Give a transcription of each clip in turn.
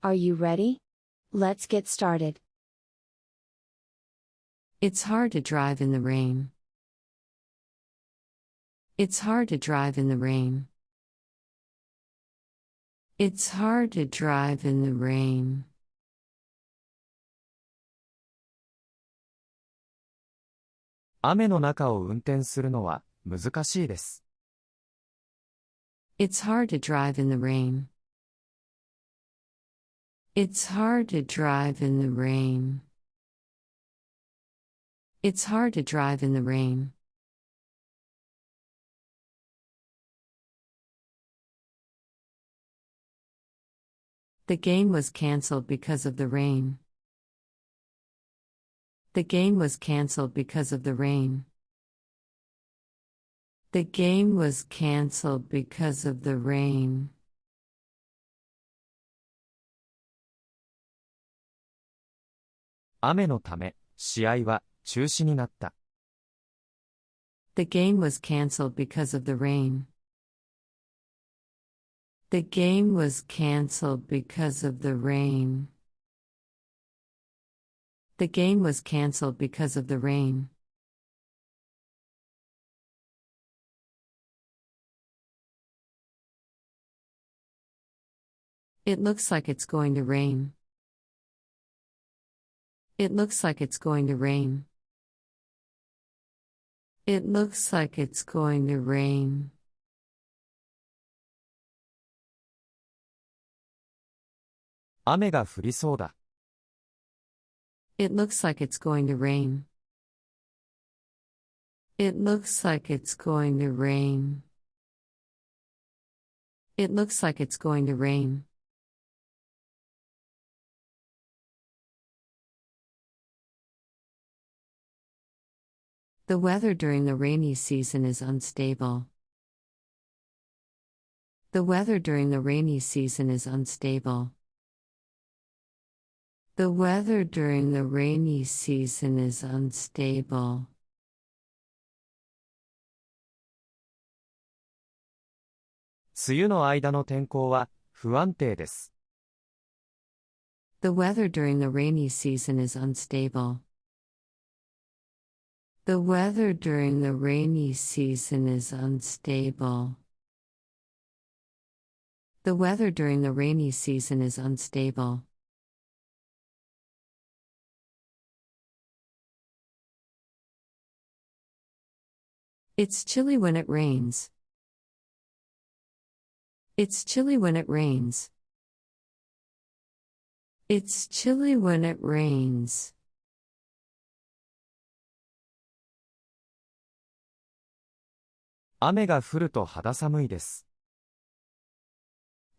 Are you ready? Let's get started. It's hard to drive in the rain. It's hard to drive in the rain. It's hard to drive in the rain. 雨の中を運転するのは難しいです。It's hard to drive in the rain. It's hard to drive in the rain. It's hard to drive in the rain. The game was cancelled because of the rain. The game was cancelled because of the rain. The game was cancelled because of the rain. 雨のため、試合は中止になった。The game was cancelled because of the rain. The game was cancelled because of the rain. The game was cancelled because of the rain. It looks like it's going to rain. It looks like it's going to rain. It looks like it's going to rain. 雨が降りそうだ。It looks like it's going to rain. It looks like it's going to rain. It looks like it's going to rain. The weather during the rainy season is unstable. The weather during the rainy season is unstable. The weather during the rainy season is unstable. 梅雨の間の天候は不安定です。The weather during the rainy season is unstable. The weather during the rainy season is unstable. The weather during the rainy season is unstable. It's chilly when it rains. It's chilly when it rains. It's chilly when it rains. 雨が降ると肌寒いです。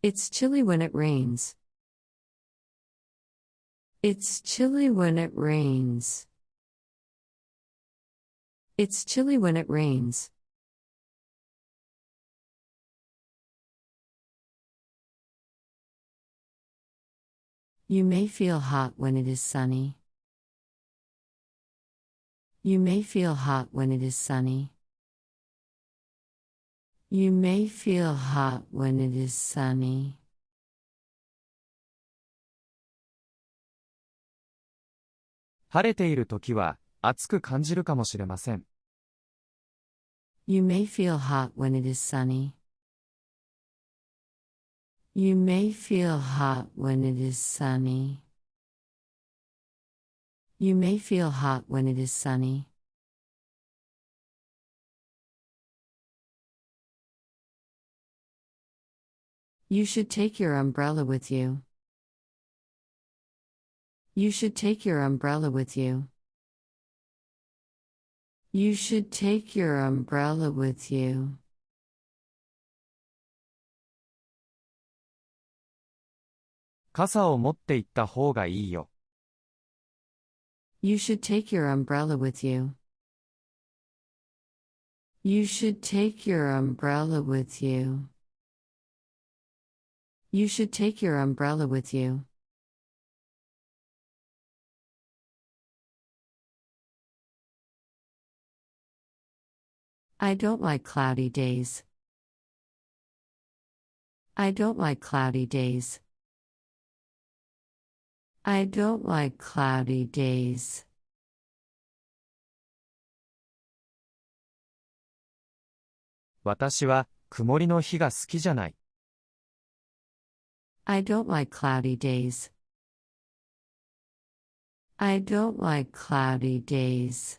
It's chilly when it rains. It's chilly when it rains. It's chilly when it rains. You may feel hot when it is sunny. You may feel hot when it is sunny. You may feel hot when it is sunny. 晴れているときは暑く感じるかもしれません。You may feel hot when it is sunny. You may feel hot when it is sunny. You may feel hot when it is sunny. You should take your umbrella with you. You should take your umbrella with you. You should take your umbrella with you. 傘を持って行った方がいいよ。You should take your umbrella with you. You should take your umbrella with you. You should take your umbrella with you. I don't like cloudy days. I don't like cloudy days. I don't like cloudy days. 私は曇りの日が好きじゃない。I don't like cloudy days. I don't like cloudy days.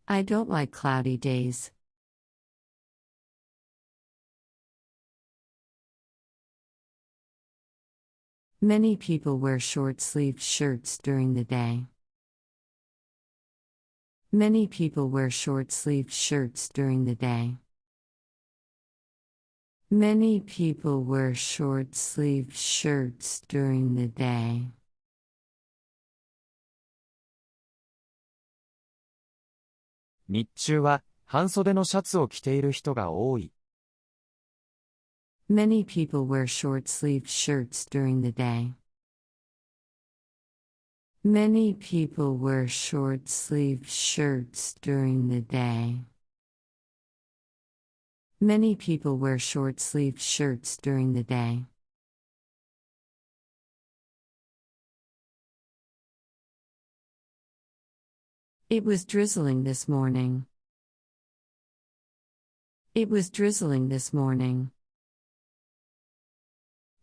I don't like cloudy days. Many people wear short-sleeved shirts during the day. Many people wear short-sleeved shirts during the day. Many people wear short-sleeved shirts during the day. 日中は半袖のシャツを着ている人が多い。Many people wear short-sleeved shirts during the day. Many people wear short-sleeved shirts during the day. Many people wear short-sleeved shirts during the day. It was drizzling this morning. It was drizzling this morning.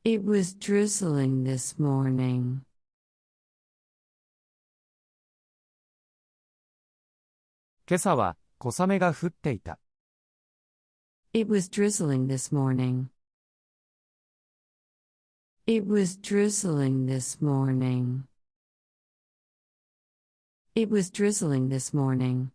It was drizzling this morning. 今朝は小雨が降っていた。It was drizzling this morning. It was drizzling this morning. It was drizzling this morning.